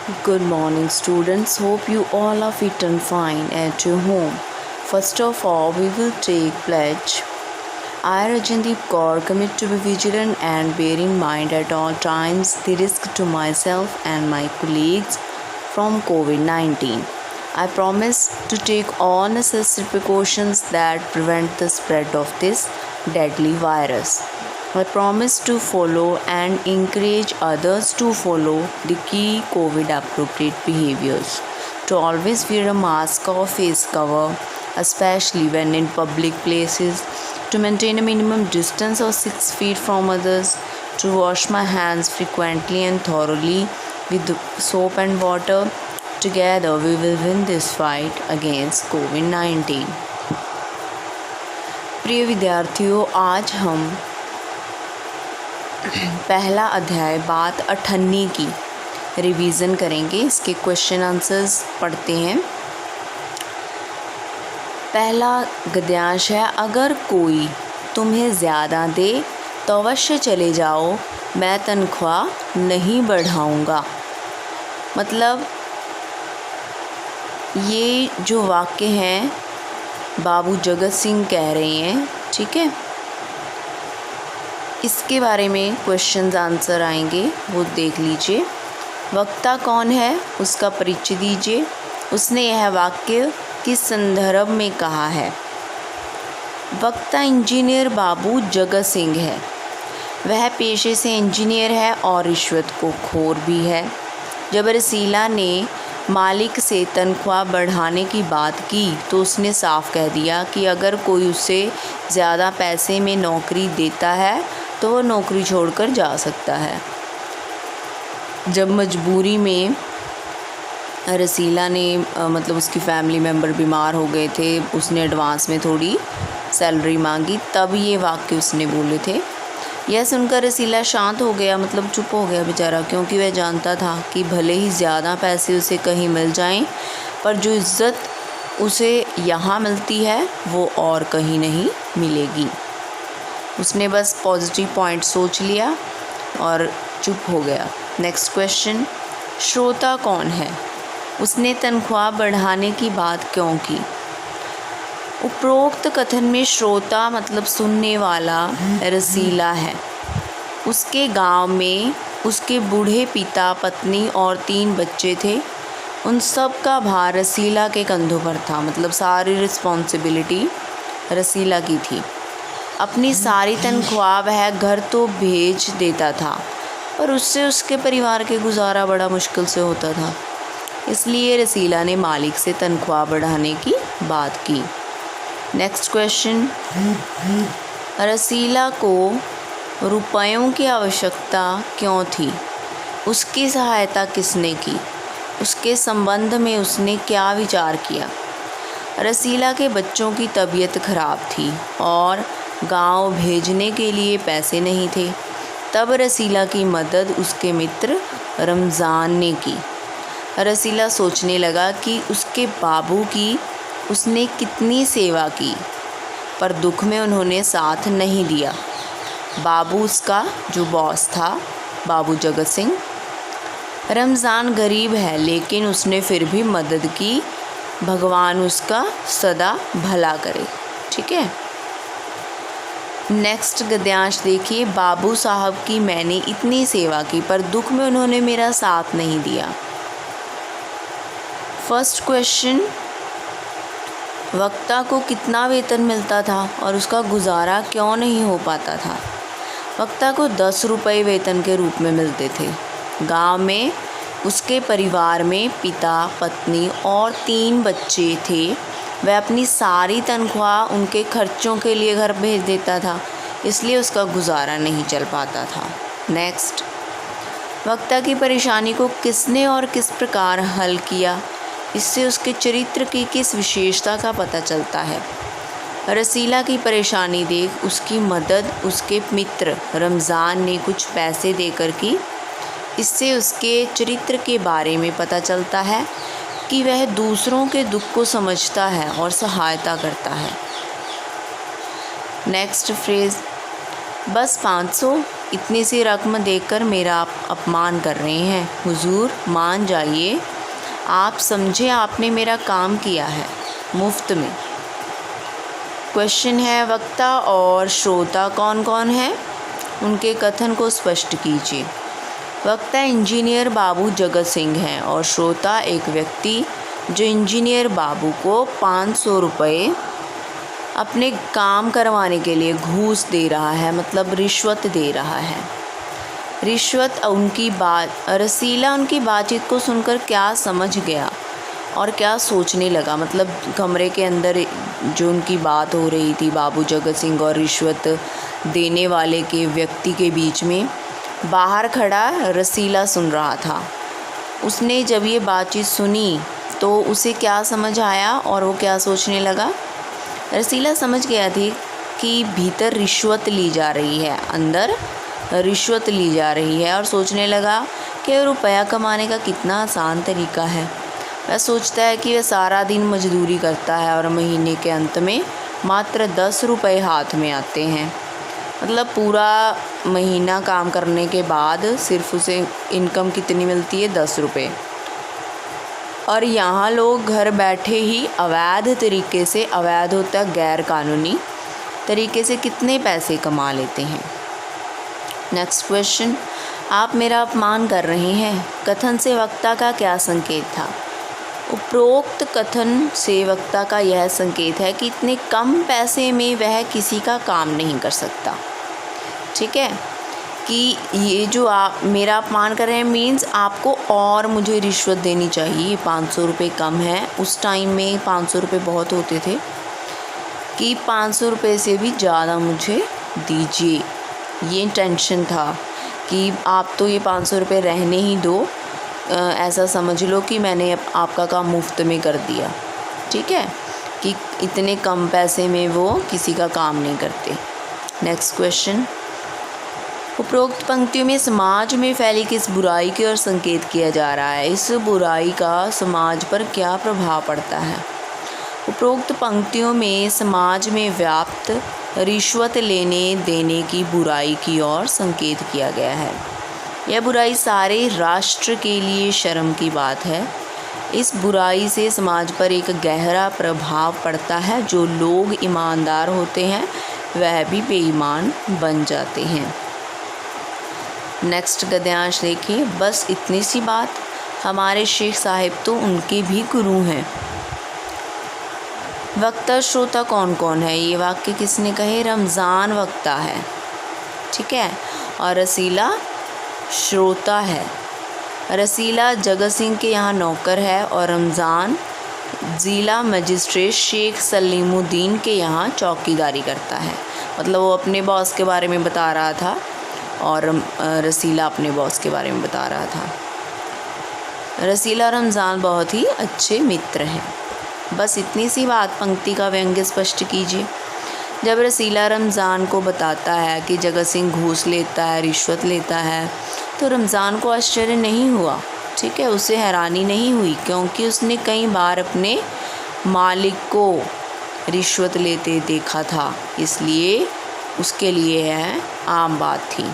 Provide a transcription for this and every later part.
Good morning, students. Hope you all are fit and fine at your home. First of all, we will take pledge. I, Rajandeep Kaur, commit to be vigilant and bear in mind at all times the risk to myself and my colleagues from COVID-19. I promise to take all necessary precautions that prevent the spread of this deadly virus. I promise to follow and encourage others to follow the key COVID appropriate behaviors. To always wear a mask or face cover, especially when in public places. To maintain a minimum distance of 6 feet from others. To wash my hands frequently and thoroughly with soap and water. Together we will win this fight against COVID-19. प्रिय विद्यार्थियों, आज हम पहला अध्याय बात अठन्नी की revision करेंगे। इसके क्वेश्चन आंसर्स पढ़ते हैं। पहला गद्यांश है, अगर कोई तुम्हें ज़्यादा दे तो अवश्य चले जाओ, मैं तनख्वाह नहीं बढ़ाऊंगा। मतलब ये जो वाक्य हैं बाबू जगत सिंह कह रहे हैं, ठीक है। इसके बारे में क्वेश्चंस आंसर आएंगे, वो देख लीजिए। वक्ता कौन है, उसका परिचय दीजिए। उसने यह वाक्य किस संदर्भ में कहा है। वक्ता इंजीनियर बाबू जगत सिंह है। वह पेशे से इंजीनियर है और रिश्वत को खोर भी है। जब रसीला ने मालिक से तनख्वाह बढ़ाने की बात की तो उसने साफ कह दिया कि अगर कोई उसे ज़्यादा पैसे में नौकरी देता है तो वह नौकरी छोड़कर जा सकता है। जब मजबूरी में रसीला ने मतलब उसकी फैमिली मेम्बर बीमार हो गए थे, उसने एडवांस में थोड़ी सैलरी मांगी, तब ये वाक्य उसने बोले थे। यह सुनकर रसीला शांत हो गया, मतलब चुप हो गया बेचारा, क्योंकि वह जानता था कि भले ही ज़्यादा पैसे उसे कहीं मिल जाएं, पर जो इज़्ज़त उसे यहाँ मिलती है वो और कहीं नहीं मिलेगी। उसने बस पॉजिटिव पॉइंट सोच लिया और चुप हो गया। नेक्स्ट क्वेश्चन, श्रोता कौन है, उसने तनख्वाह बढ़ाने की बात क्यों की। उपरोक्त कथन में श्रोता मतलब सुनने वाला रसीला है। उसके गांव में उसके बूढ़े पिता, पत्नी और 3 बच्चे थे। उन सब का भार रसीला के कंधों पर था, मतलब सारी रिस्पॉन्सिबिलिटी रसीला की थी। अपनी सारी तनख्वाह वह घर तो भेज देता था, पर उससे उसके परिवार के गुजारा बड़ा मुश्किल से होता था। इसलिए रसीला ने मालिक से तनख्वाह बढ़ाने की बात की। नेक्स्ट क्वेश्चन, रसीला को रुपयों की आवश्यकता क्यों थी, उसकी सहायता किसने की, उसके संबंध में उसने क्या विचार किया। रसीला के बच्चों की तबीयत खराब थी और गांव भेजने के लिए पैसे नहीं थे। तब रसीला की मदद उसके मित्र रमज़ान ने की। रसीला सोचने लगा कि उसके बाबू की उसने कितनी सेवा की, पर दुख में उन्होंने साथ नहीं दिया। बाबू उसका जो बॉस था, बाबू जगत सिंह। रमज़ान गरीब है लेकिन उसने फिर भी मदद की। भगवान उसका सदा भला करे, ठीक है। नेक्स्ट गद्यांश देखिए, बाबू साहब की मैंने इतनी सेवा की पर दुख में उन्होंने मेरा साथ नहीं दिया। फर्स्ट क्वेश्चन, वक्ता को कितना वेतन मिलता था और उसका गुजारा क्यों नहीं हो पाता था। वक्ता को 10 रुपये वेतन के रूप में मिलते थे। गांव में उसके परिवार में पिता, पत्नी और 3 बच्चे थे। वह अपनी सारी तनख्वाह उनके खर्चों के लिए घर भेज देता था, इसलिए उसका गुजारा नहीं चल पाता था। नेक्स्ट, वक्ता की परेशानी को किसने और किस प्रकार हल किया, इससे उसके चरित्र की किस विशेषता का पता चलता है। रसीला की परेशानी देख उसकी मदद उसके मित्र रमज़ान ने कुछ पैसे देकर की। इससे उसके चरित्र के बारे में पता चलता है कि वह दूसरों के दुख को समझता है और सहायता करता है। नेक्स्ट फ्रेज़, बस 500 इतनी सी रकम देकर मेरा आप अपमान कर रहे हैं। हुजूर मान जाइए, आप समझे आपने मेरा काम किया है मुफ्त में। क्वेश्चन है, वक्ता और श्रोता कौन कौन है, उनके कथन को स्पष्ट कीजिए। वक्ता इंजीनियर बाबू जगत सिंह हैं और श्रोता एक व्यक्ति जो इंजीनियर बाबू को 500 रुपये अपने काम करवाने के लिए घूस दे रहा है, मतलब रिश्वत दे रहा है। रिश्वत उनकी बात रसीला उनकी बातचीत को सुनकर क्या समझ गया और क्या सोचने लगा। मतलब कमरे के अंदर जो उनकी बात हो रही थी बाबू जगत सिंह और रिश्वत देने वाले के व्यक्ति के बीच में, बाहर खड़ा रसीला सुन रहा था। उसने जब ये बातचीत सुनी तो उसे क्या समझ आया और वो क्या सोचने लगा। रसीला समझ गया थी कि भीतर रिश्वत ली जा रही है, अंदर रिश्वत ली जा रही है, और सोचने लगा कि रुपया कमाने का कितना आसान तरीका है। वह सोचता है कि वह सारा दिन मजदूरी करता है और महीने के अंत में मात्र 10 रुपये हाथ में आते हैं। मतलब पूरा महीना काम करने के बाद सिर्फ उसे इनकम कितनी मिलती है, 10 रुपये। और यहाँ लोग घर बैठे ही अवैध तरीके से, अवैध होता है गैर कानूनी तरीके से, कितने पैसे कमा लेते हैं। नेक्स्ट क्वेश्चन, आप मेरा अपमान कर रहे हैं, कथन से वक्ता का क्या संकेत था। उपरोक्त कथन से वक्ता का यह संकेत है कि इतने कम पैसे में वह किसी का काम नहीं कर सकता। ठीक है, कि ये जो आप मेरा अपमान कर रहे हैं मीन्स आपको और मुझे रिश्वत देनी चाहिए। 500 रुपये कम है, उस टाइम में 500 रुपये बहुत होते थे, कि 500 रुपये से भी ज़्यादा मुझे दीजिए। ये टेंशन था कि आप तो ये 500 रुपये रहने ही दो, ऐसा समझ लो कि मैंने आपका काम मुफ्त में कर दिया। ठीक है, कि इतने कम पैसे में वो किसी का काम नहीं करते। नेक्स्ट क्वेश्चन, उपरोक्त पंक्तियों में समाज में फैली किस बुराई की ओर संकेत किया जा रहा है। इस बुराई का समाज पर क्या प्रभाव पड़ता है। उपरोक्त पंक्तियों में समाज में व्याप्त रिश्वत लेने देने की बुराई की ओर संकेत किया गया है। यह बुराई सारे राष्ट्र के लिए शर्म की बात है। इस बुराई से समाज पर एक गहरा प्रभाव पड़ता है। जो लोग ईमानदार होते हैं वह भी बेईमान बन जाते हैं। नेक्स्ट गद्यांश देखिए, बस इतनी सी बात, हमारे शेख साहिब तो उनके भी गुरु हैं। वक्ता श्रोता कौन कौन है, ये वाक्य किसने कहे। रमज़ान वक्ता है, ठीक है, और रसीला श्रोता है। रसीला जगत सिंह के यहाँ नौकर है और रमज़ान ज़िला मजिस्ट्रेट शेख सलीमुद्दीन के यहाँ चौकीदारी करता है। मतलब वो अपने बॉस के बारे में बता रहा था और रसीला अपने बॉस के बारे में बता रहा था। रसीला रमज़ान बहुत ही अच्छे मित्र हैं। बस इतनी सी बात, पंक्ति का व्यंग्य स्पष्ट कीजिए। जब रसीला रमज़ान को बताता है कि जगत सिंह घूस लेता है, रिश्वत लेता है, तो रमज़ान को आश्चर्य नहीं हुआ। ठीक है, उसे हैरानी नहीं हुई, क्योंकि उसने कई बार अपने मालिक को रिश्वत लेते देखा था, इसलिए उसके लिए यह आम बात थी।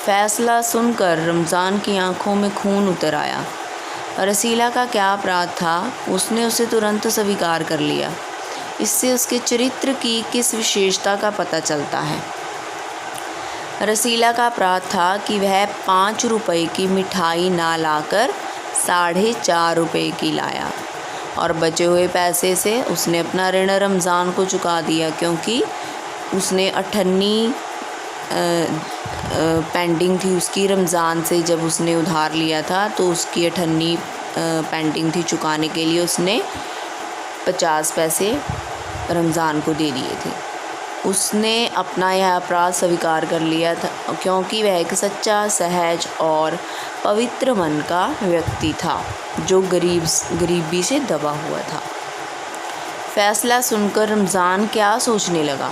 फैसला सुनकर रमज़ान की आंखों में खून उतर आया। रसीला का क्या अपराध था, उसने उसे तुरंत स्वीकार कर लिया। इससे उसके चरित्र की किस विशेषता का पता चलता है। रसीला का अपराध था कि वह 5 रुपये की मिठाई ना लाकर 4.5 रुपये की लाया और बचे हुए पैसे से उसने अपना ऋण रमज़ान को चुका दिया, क्योंकि उसने 98 पेंडिंग थी उसकी रमज़ान से। जब उसने उधार लिया था तो उसकी 98 पेंडिंग थी चुकाने के लिए, उसने 50 पैसे रमज़ान को दे दिए थे। उसने अपना यह अपराध स्वीकार कर लिया था, क्योंकि वह एक सच्चा, सहज और पवित्र मन का व्यक्ति था जो गरीबी से दबा हुआ था। फैसला सुनकर रमज़ान क्या सोचने लगा।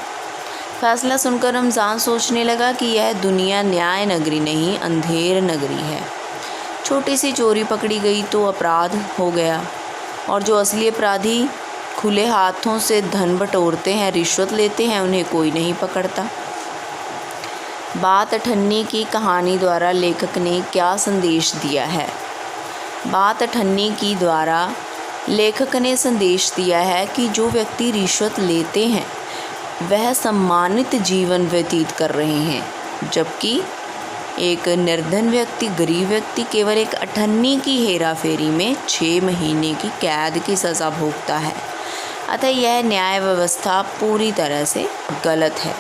फैसला सुनकर रमज़ान सोचने लगा कि यह दुनिया न्याय नगरी नहीं, अंधेर नगरी है। छोटी सी चोरी पकड़ी गई तो अपराध हो गया, और जो असली अपराधी खुले हाथों से धन बटोरते हैं, रिश्वत लेते हैं, उन्हें कोई नहीं पकड़ता। बात अठन्नी की कहानी द्वारा लेखक ने क्या संदेश दिया है? बात अठन्नी की द्वारा लेखक ने संदेश दिया है कि जो व्यक्ति रिश्वत लेते हैं वह सम्मानित जीवन व्यतीत कर रहे हैं, जबकि एक निर्धन व्यक्ति, गरीब व्यक्ति केवल एक अठन्नी की हेराफेरी में 6 महीने की कैद की सज़ा भोगता है। अतः यह न्याय व्यवस्था पूरी तरह से गलत है।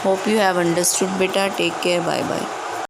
होप यू हैव अंडरस्टूड बेटा। Take care, bye bye.